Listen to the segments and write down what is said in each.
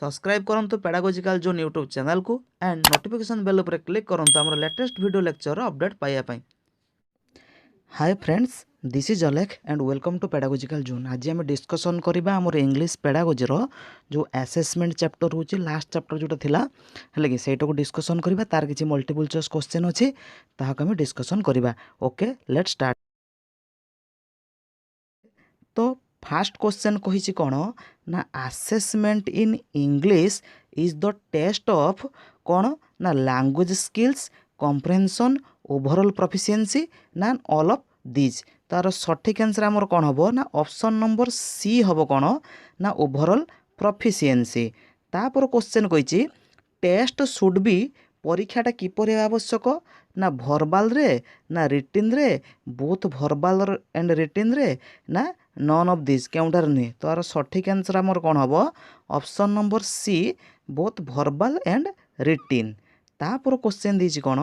Subscribe करंतु pedagogical zone YouTube channel को and notification bell पर क्लिक करंतु हमर लेटेस्ट वीडियो लेक्चर अपडेट पाइया पई। Hi friends, this is Alekh and welcome to pedagogical zone. आज आम डिस्कसन करबा हमर इंग्लिश पेडागोजी रो जो असेसमेंट चैप्टर होची लास्ट चैप्टर जोटा थिला हेले कि सेटा को डिस्कसन करबा। तार किछि मल्टीपल चॉइस क्वेश्चन अछि ताहा को हम डिस्कसन करबा। Okay, let's start. तो फास्ट क्वेश्चन कहिछि कोन ना assessment in English is the test of कोन ना language skills, comprehension, overall proficiency ना ऑल ऑफ दिस। तार सठिक आंसर हमर कोन हबो ना ऑप्शन नंबर सी हबो कोन ना ओवरऑल प्रोफिशिएंसी। तापर क्वेश्चन कहिछि टेस्ट शुड बी परीक्षाटा किपरि आवश्यक ना भर्बाल रे ना रिटिन रे, बोथ भर्बाल एंड रिटिन रे ना नन ऑफ दिस केउंटार नुहे। तो यार सठिक आंसर आमर कौन हम option number C both verbal and written. तापर क्वेश्चन दीजिए कौन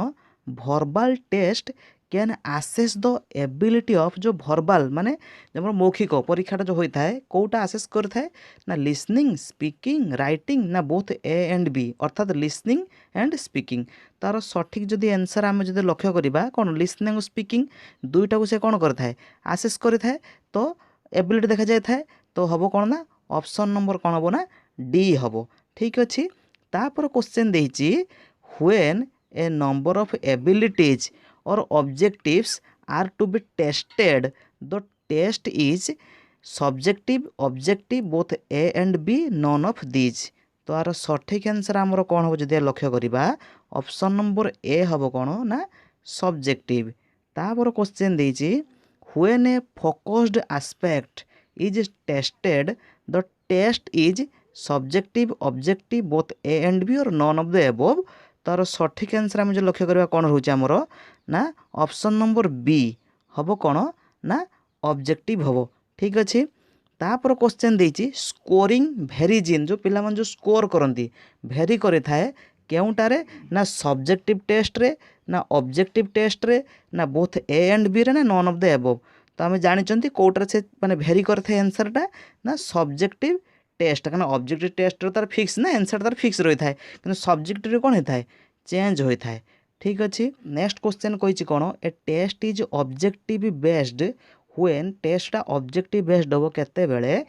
verbal test can assess the ability of जो भर्बाल माने जब मौखिक परीक्षा जो होता है कौटा आसेस करता है ना लिसनिंग, स्पीकिंग, राइटिंग ना बोथ ए एंड बी अर्थात लिसनिंग एंड स्पीकिंग। तार सठिक जदि आंसर आम जब लक्ष्य करवा कौन लिसनिंग और स्पीकिंग दुईटा को से कौन करता है आसेस करता है तो एबिलिटी देखा जाए थाए। तो हम कौन ना ऑप्शन नंबर कौन हम ना डी हम। ठीक अच्छे। तापर क्वेश्चन देछि when a number of abilities और objectives are to be tested the test is subjective, objective, both A and B, none of these. तो यार सठिक आंसर आमर कौन हम जब लक्ष्य करवा ऑप्शन नंबर ए हम कौन ना सब्जेक्टिव। तापर क्वेश्चन देछि when a focused aspect is tested the test is subjective, objective, both a and b or none of the above। तार सठिक आंसर आम जो लक्ष्य करवा कौन रोचे आमर ना ऑप्शन नंबर बी हम कौन ना ऑब्जेक्टिव हम। ठीक अच्छे। तापर क्वेश्चन देछि स्कोरिंग भेरीज इन जो पिला जो स्कोर करती भेरी करे थाए केउटारे ना सब्जेक्टिव टेस्ट रे ना ऑब्जेक्टिव टेस्ट रे ना बोथ ए एंड बी रे ना नन ऑफ द एबव। तो आम जानते कौटार से माने भेरी करे आंसरटा ना सब्जेक्टिव टेस्ट क्या ऑब्जेक्टिव टेस्ट तार फिक्स ना आंसर तार फिक्स रही है कि सब्जेक्टिव कौन होता है चेंज होता है। ठीक अच्छे। नेक्स्ट क्वेश्चन कही कौन a test is objective based when टेस्टा ऑब्जेक्टिव बेस्ड हम केते बेले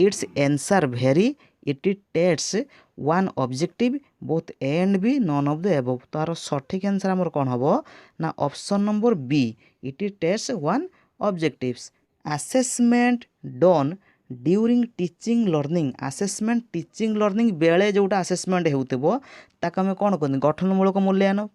its answer vary it test one objective both A and B none of the above. तार सठिक आंसर आमर कौन हम ना option number B it test one objectives. Assessment done during teaching learning, assessment teaching learning बेले जोटा assessment होउतबो ताक आम कौन कहते गठनमूलक मूल्यांकन।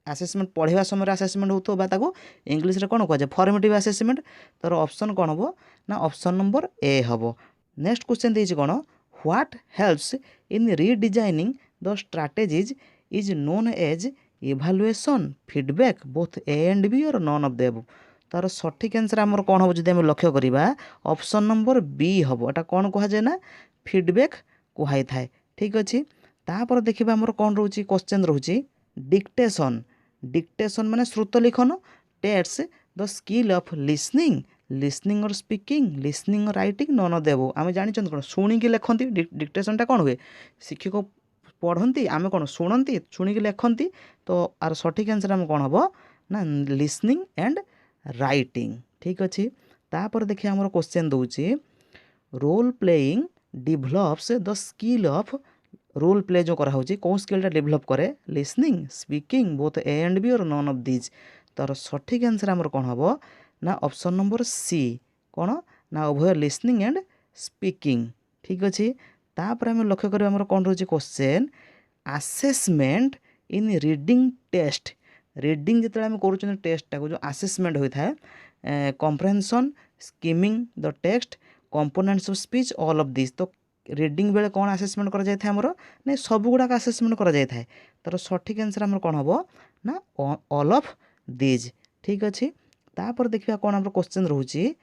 असेसमेंट पढ़ा समय असेसमेंट हो इंग्लिश रे कौन कह फॉर्मेटिव असेसमेंट। तार ऑप्शन कौन हम ना ऑप्शन नंबर ए हम। नेक्स्ट क्वेश्चन देछि कौन what helps in redesigning the strategies is known as evaluation, feedback, both A and B और नन ऑफ द एबव। तार सठिक आंसर आमर कौन हम जब लक्ष्य करवा ऑप्शन नंबर बी हम। एटा कौन कह जाए ना फीडबैक कहुई थाए। ठीक अच्छे। तापर देखिए आमर कौन रोचे क्वेश्चन रोचे डिक्टेशन। डिक्टेशन माने श्रुत लिखन test the skill of listening, listening और स्पीकिंग, लिसनिंग और writing, none of the above. आम जानते कौन शुणिकी लिखती डिक्टेशनटा कौन हुए शिक्षक पढ़ती आम कौन शुणती शुणिकी लिखती। तो आर सठिक आंसर आम कौन हम ना लिसनिंग एंड राइटिंग। ठीक अच्छे। तापर देखिए आमर क्वेश्चन दूसरी role playing develops the skill of, role play जो करा होची कौन स्किलटा डेभलप करे listening, speaking, both A and B और नन ऑफ दिज। तार सठिक आंसर आमर कौन हम ना ऑप्शन नंबर सी कौन ना उभय लिसनिंग एंड स्पीकिंग। ठीक अच्छे। तापर आम लक्ष्य करें आमर कौन रोचे question assessment in reading test. Reading जिते आम कर टेस्टा को जो असेसमेंट होता है comprehension, skimming the text, components of speech, all of this. तो रीडिंग बेले कौन असेसमेंट करा जाए आमर ना सब गुड़ाक असेसमेंट करा जाए थाए। तार सठिक आंसर आमर कौन हम ना ऑल ऑफ दिज। ठीक अच्छे। तापर देखिए कौन आम क्वेश्चन रोचे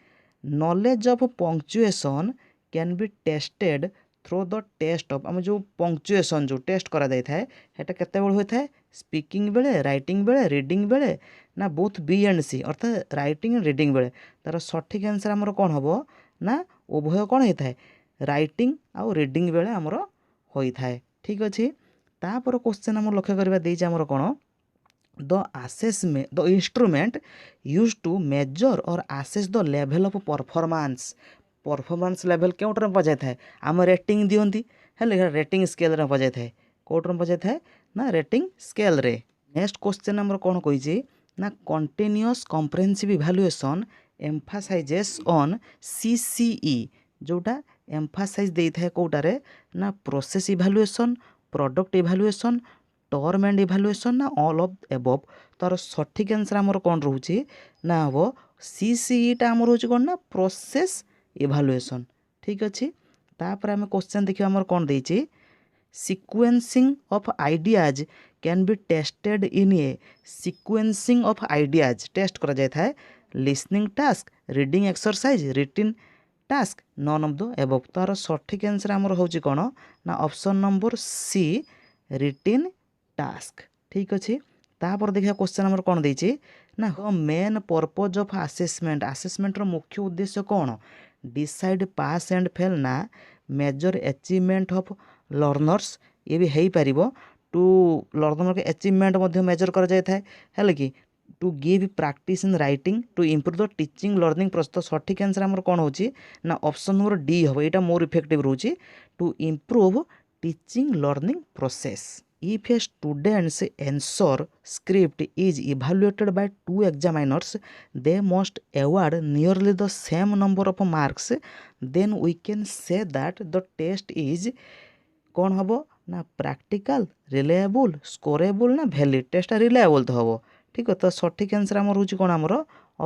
knowledge of punctuation can be tested through the test of. आम जो पंक्चुएशन जो टेस्ट करा जाए थाए हेटा केते बेले होता है स्पीकिंग बेले, राइटिंग बेले, रीडिंग बेले ना बोथ बी एंड सी अर्थात राइटिंग एंड रीडिंग बेले। तार सठिक आंसर आमर कौन हम ना उभय कौन होता है राइटिंग आउ रीडिंग बेले आमर ହୋଇଥାଏ। ଠିକ୍ ଅଛି। ତାପରେ କ୍ୱେଶ୍ଚନ୍ ଆମର ଲକ୍ଷ୍ୟ କରିବା ଦେଇଛି ଆମର କ'ଣ the instrument use to measure or assess the level of performance level କେଉଁଟାରେ ବଜାଇଥାଏ ଆମ ରେଟିଂ ଦିଅନ୍ତି ହେଲେ ରେଟିଂ ସ୍କେଲ୍ରେ ବଜାଇଥାଏ କେଉଁଟାରେ ବଜାଇଥାଏ ନା ରେଟିଂ ସ୍କେଲ୍ରେ। ନେକ୍ସଟ କ୍ୱେଶ୍ଚନ୍ ଆମର କ'ଣ କହିଛି ନା continuous comprehensive evaluation emphasizes on CCE ଯେଉଁଟା ଏମ୍ଫାସାଇଜ୍ ଦେଇଥାଏ କେଉଁଟାରେ ନା process evaluation product evaluation term and evaluation ନା ଅଲ୍ ଅଫ୍ ଏବଭ୍। ତାର ସଠିକ୍ ଆନ୍ସର୍ ଆମର କ'ଣ ରହୁଛି ନା ହେବ CCEଟା ଆମର ହେଉଛି କ'ଣ ନା ପ୍ରୋସେସ୍ ଇଭାଲୁଏସନ୍। ଠିକ୍ ଅଛି। ତାପରେ ଆମେ କ୍ୱେଶ୍ଚନ୍ ଦେଖିବା ଆମର କ'ଣ ଦେଇଛି sequencing of ideas can be tested in a sequencing of ideas test କରାଯାଇଥାଏ listening task reading exercise written task none of the above. ତାର ସଠିକ୍ ଆନ୍ସର୍ ଆମର ହେଉଛି କ'ଣ ନା option number C written task. ଠିକ୍ ଅଛି। ତାପରେ ଦେଖିବା କ୍ୱେଶ୍ଚନ୍ ଆମର କ'ଣ ଦେଇଛି ନା ମେନ୍ ପର୍ପୋଜ୍ ଅଫ୍ ଆସେସମେଣ୍ଟର ମୁଖ୍ୟ ଉଦ୍ଦେଶ୍ୟ କ'ଣ ଡିସାଇଡ୍ ପାସ୍ ଆଣ୍ଡ ଫେଲ୍ ନା ମେଜର୍ ଆଚିଭମେଣ୍ଟ ଅଫ୍ ଲର୍ଣ୍ଣର୍ସ ଇଏ ବି ହେଇପାରିବ ଟୁ ଲର୍ଣ୍ଣର୍ଙ୍କ ଆଚିଭମେଣ୍ଟ ମଧ୍ୟ ମେଜର୍ କରାଯାଇଥାଏ ହେଲେ କି to give practice in writing to improve the teaching learning process. ତ ସଠିକ୍ ଆନ୍ସର୍ ଆମର କ'ଣ ହେଉଛି ନା ଅପସନ୍ ନମ୍ବର ଡି ହେବ ଏଇଟା ମୋର ଇଫେକ୍ଟିଭ୍ ରହୁଛି to improve teaching learning process. If a student's answer script is evaluated by two examiners, they must award nearly the same number of marks. Then we can say that the test is କ'ଣ ହେବ ନା practical ରିଲାଏବୁଲ୍ ସ୍କୋରେବୁଲ୍ ନା valid. ଟେଷ୍ଟଟା ରିଲାଏବୁଲ୍ ତ ହେବ। ଠିକ୍ ଅଛି। ତ ସଠିକ୍ ଆନ୍ସର୍ ଆମର ହେଉଛି କ'ଣ ଆମର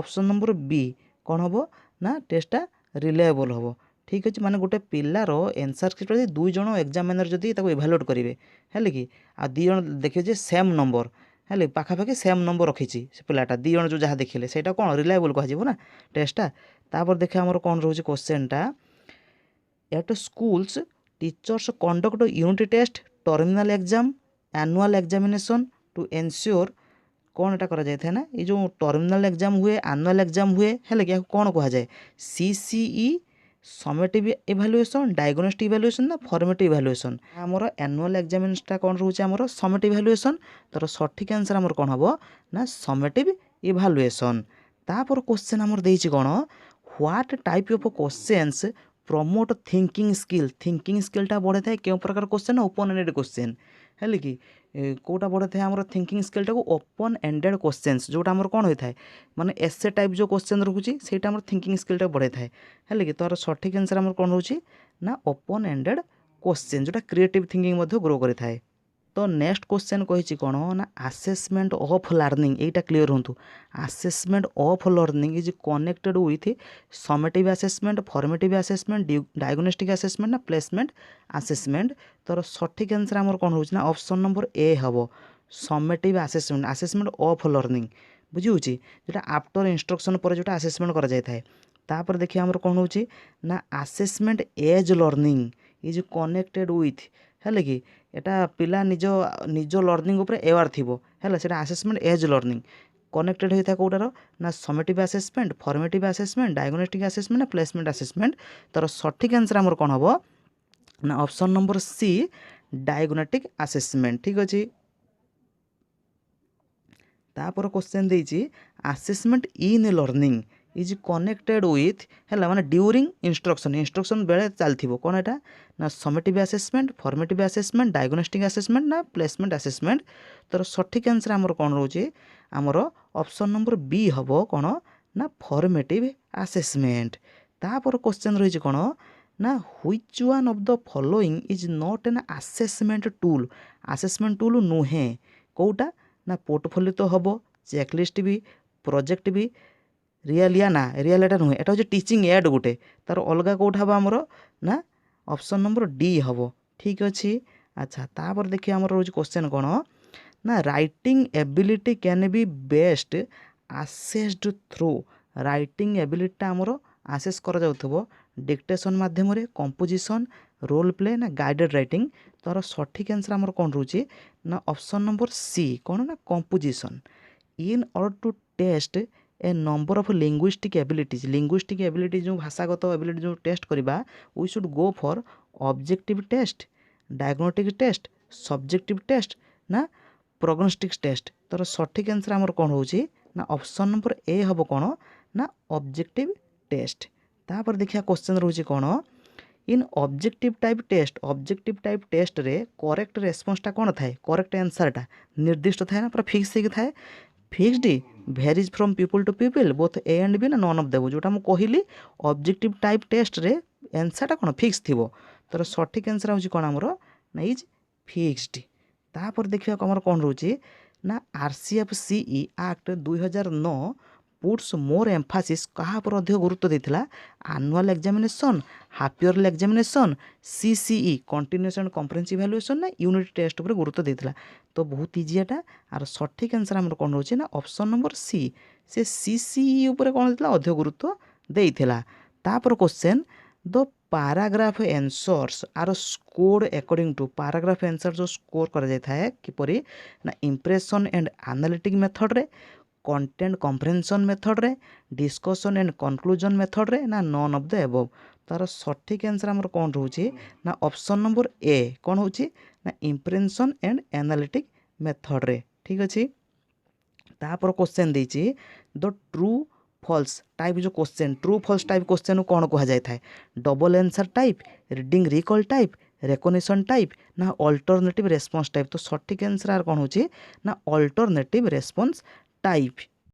ଅପସନ୍ ନମ୍ବର ବି କ'ଣ ହେବ ନା ଟେଷ୍ଟଟା ରିଲାଏବୁଲ୍ ହେବ। ଠିକ୍ ଅଛି। ମାନେ ଗୋଟେ ପିଲାର ଆନ୍ସର୍ ସ୍କ୍ରିପ୍ଟ ଯଦି 2 ଜଣ ଏକ୍ଜାମିନର ଯଦି ତାକୁ ଇଭାଲୁଏଟ୍ କରିବେ ହେଲେ କି ଆଉ 2 ଜଣ ଦେଖିବେ ଯେ ସେମ୍ ନମ୍ବର ହେଲେ ପାଖାପାଖି ସେମ୍ ନମ୍ବର ରଖିଛି ସେ ପିଲାଟା 2 ଜଣ ଯେଉଁ ଯାହା ଦେଖିଲେ ସେଇଟା କ'ଣ ରିଲାଏବୁଲ୍ କୁହାଯିବ ନା ଟେଷ୍ଟଟା। ତାପରେ ଦେଖିବା ଆମର କ'ଣ ରହୁଛି କ୍ୱେଶ୍ଚନ୍ଟା at schools teachers conduct unit test terminal exam annual examination to ensure କ'ଣ ଏଟା କରାଯାଇଥାଏ ନା ଏଇ ଯେଉଁ ଟର୍ମିନାଲ୍ ଏକ୍ଜାମ୍ ହୁଏ ଆନୁଆଲ୍ ଏକ୍ଜାମ୍ ହୁଏ ହେଲେ କି ଏହାକୁ କ'ଣ କୁହାଯାଏ CCE summative evaluation diagnostic evaluation ନା ଫର୍ମେଟିଭ୍ ଇଭାଲୁଏସନ୍। ଆମର ଆନୁଆଲ୍ ଏକ୍ଜାମିନେସନ୍ଟା କ'ଣ ରହୁଛି ଆମର ସमेଟିଭ୍ ଇଭାଲୁଏସନ୍। ତାର ସଠିକ୍ ଆନ୍ସର୍ ଆମର କ'ଣ ହେବ ନା ସमेଟିଭ୍ ଇଭାଲୁଏସନ୍। ତାପରେ କ୍ୱେଶ୍ଚନ୍ ଆମର ଦେଇଛି କ'ଣ what type of questions promote thinking ସ୍କିଲ୍ଟା ବଢ଼ାଇଥାଏ କେଉଁ ପ୍ରକାର କ୍ୱେଶ୍ଚନ୍ ଓପନ୍ ଏଣ୍ଡେଡ୍ କ୍ୱେଶ୍ଚନ୍ ହେଲେ କି କେଉଁଟା ବଢ଼ାଇଥାଏ ଆମର ଥିଙ୍କିଂ ସ୍କିଲ୍ଟାକୁ ଓପନ୍ ଏଣ୍ଡେଡ୍ କ୍ୱେଶ୍ଚନ୍ସ ଯେଉଁଟା ଆମର କ'ଣ ହୋଇଥାଏ ମାନେ ଏସେ ଟାଇପ୍ ଯେଉଁ କ୍ୱେଶ୍ଚନ୍ ରହୁଛି ସେଇଟା ଆମର ଥିଙ୍କିଂ ସ୍କିଲ୍ଟାକୁ ବଢ଼ାଇଥାଏ ହେଲେ କି ତାର ସଠିକ୍ ଆନ୍ସର୍ ଆମର କ'ଣ ରହୁଛି ନା ଓପନ୍ ଏଣ୍ଡେଡ୍ କ୍ୱେଶ୍ଚନ୍ ଯେଉଁଟା କ୍ରିଏଟିଭ୍ ଥିଙ୍କିଂ ମଧ୍ୟ ଗ୍ରୋ କରିଥାଏ। ତ ନେକ୍ସଟ କ୍ୱେଶ୍ଚନ୍ କହିଛି କ'ଣ ନା ଆସେସମେଣ୍ଟ ଅଫ୍ ଲର୍ଣ୍ଣିଂ ଏଇଟା କ୍ଲିୟର ହୁଅନ୍ତୁ assessment of learning is connected with summative assessment formative assessment diagnostic assessment ନା ପ୍ଲେସମେଣ୍ଟ ଆସେସମେଣ୍ଟ। ତାର ସଠିକ୍ ଆନ୍ସର୍ ଆମର କ'ଣ ହେଉଛି ନା ଅପସନ୍ ନମ୍ବର ଏ ହେବ ସमेଟିଭ୍ ଆସେସମେଣ୍ଟ ଅଫ୍ ଲର୍ଣ୍ଣିଂ ବୁଝିହେଉଛି ଯେଉଁଟା ଆଫ୍ଟର ଇନଷ୍ଟ୍ରକ୍ସନ୍ ପରେ ଯେଉଁଟା ଆସେସମେଣ୍ଟ କରାଯାଇଥାଏ। ତାପରେ ଦେଖିବା ଆମର କ'ଣ ହେଉଛି ନା assessment age learning is connected with ହେଲେ କି ଏଟା ପିଲା ନିଜ ଲର୍ଣ୍ଣିଂ ଉପରେ ଏୱାର ଥିବ ହେଲା ସେଇଟା ଆସେସମେଣ୍ଟ ଏଜ୍ ଲର୍ଣ୍ଣିଂ କନେକ୍ଟେଡ୍ ହୋଇଥାଏ କେଉଁଟାର ନା summative assessment formative assessment diagnostic assessment ନା ପ୍ଲେସମେଣ୍ଟ ଆସେସମେଣ୍ଟ। ତାର ସଠିକ୍ ଆନ୍ସର୍ ଆମର କ'ଣ ହେବ ନା option number C diagnostic assessment. ଠିକ୍ ଅଛି। ତାପରେ କ୍ୱେଶ୍ଚନ୍ ଦେଇଛି assessment in learning is connected with ହେଲା ମାନେ ଡ୍ୟୁରିଂ ଇନଷ୍ଟ୍ରକ୍ସନ୍ ବେଳେ ଚାଲିଥିବ କ'ଣ ଏଇଟା ନା summative assessment formative assessment diagnostic assessment ନା ପ୍ଲେସମେଣ୍ଟ ଆସେସମେଣ୍ଟ। ତାର ସଠିକ୍ ଆନ୍ସର୍ ଆମର କ'ଣ ରହୁଛି ଆମର ଅପସନ୍ ନମ୍ବର ବି ହେବ କ'ଣ ନା ଫର୍ମେଟିଭ୍ ଆସେସମେଣ୍ଟ। ତାପରେ କ୍ୱେଶ୍ଚନ୍ ରହିଛି କ'ଣ ନା which one of the following is not N assessment tool ନୁହେଁ କେଉଁଟା ନା ପୋର୍ଟଫୋଲିଓ ତ ହେବ ଚେକଲିଷ୍ଟ ବି ପ୍ରୋଜେକ୍ଟ ବି ରିଆଲ୍ ଏଟା ନୁହେଁ ଏଟା ହେଉଛି ଟିଚିଂ ଏଡ୍ ଗୋଟେ ତାର ଅଲଗା କେଉଁଟା ହେବ ଆମର ନା ଅପସନ୍ ନମ୍ବର ଡି ହେବ। ଠିକ୍ ଅଛି। ଆଚ୍ଛା ତାପରେ ଦେଖିବା ଆମର ରହୁଛି କ୍ୱେଶ୍ଚନ୍ କ'ଣ ନା writing ability can be best assessed through writing ଏବିଲିଟିଟା ଆମର ଆସେସ୍ କରାଯାଉଥିବ ଡିକ୍ଟେସନ୍ ମାଧ୍ୟମରେ କମ୍ପୋଜିସନ୍ ରୋଲ୍ ପ୍ଲେ ନା ଗାଇଡେଡ଼ ରାଇଟିଂ। ତାର ସଠିକ୍ ଆନ୍ସର୍ ଆମର କ'ଣ ରହୁଛି ନା ଅପସନ୍ ନମ୍ବର ସି କ'ଣ ନା composition. In order to test a number of linguistic ability ଯେଉଁ ଭାଷାଗତ ଏବିଲିଟି ଯେଉଁ ଟେଷ୍ଟ କରିବା we should go for objective test diagnostic test, subjective test ना प्रोग्नोस्टिक टेस्ट। तर सठिक आंसर आमर कौन हो ना ऑप्शन नंबर ए हम कौन ना ऑब्जेक्टिव टेस्ट। तापर देखिए क्वेश्चन रोचे कौन इन ऑब्जेक्टिव टाइप टेस्ट रे करेक्ट रेस्पॉन्सटा कौन थाए करेक्ट आंसरटा निर्दिष्ट थाए ना पूरा फिक्स होगी थाए fixed varies from people to people both A and B ना नन ऑफ देव जोटा मुझे कहली ऑब्जेक्टिव टाइप टेस्ट रे आंसरटा कौन फिक्स थी। तर सठिक आंसर हूँ कौन आमर ना इज फिक्सड। तापर देखा आमर कौन रोचे ना RCFCE act 2009 puts more emphasis कहा पर अधिक गुरुत्व देता annual examination half yearly examination CCE continuous and comprehensive evaluation ना यूनिट टेस्ट पर गुरुत्व देता। तो बहुत इजीटा आर सठिक आंसर आम कौन रोचे ना ऑप्शन नंबर सी से CCE उपर कौन देता अधिक गुरुत्व देता। तापर question the paragraph answers are scored according to paragraph answer जो स्कोर कर जाए किपरि ना इंप्रेशन एंड एनालिटिक मेथड रे कंटेंट कम्प्रेहेंशन मेथड रे डिस्कशन एंड कंक्लूजन मेथड रे ना नन ऑफ द एबव। तार सठिक आंसर आमर कौन रोचे ना ऑप्शन नंबर ए कौन होची ना इंप्रेशन एंड एनालिटिक मेथड रे ठीक अच्छे। तापर क्वेश्चन देछि द ट्रू फॉल्स टाइप जो question true false type question कौन कह जाए double answer type reading recall type recognition type ना अल्टरनेटिव रेस्पॉन्स टाइप। तो सठिक आंसर आर कौन होची ना अल्टरनेटिव रेस्पॉन्स टाइप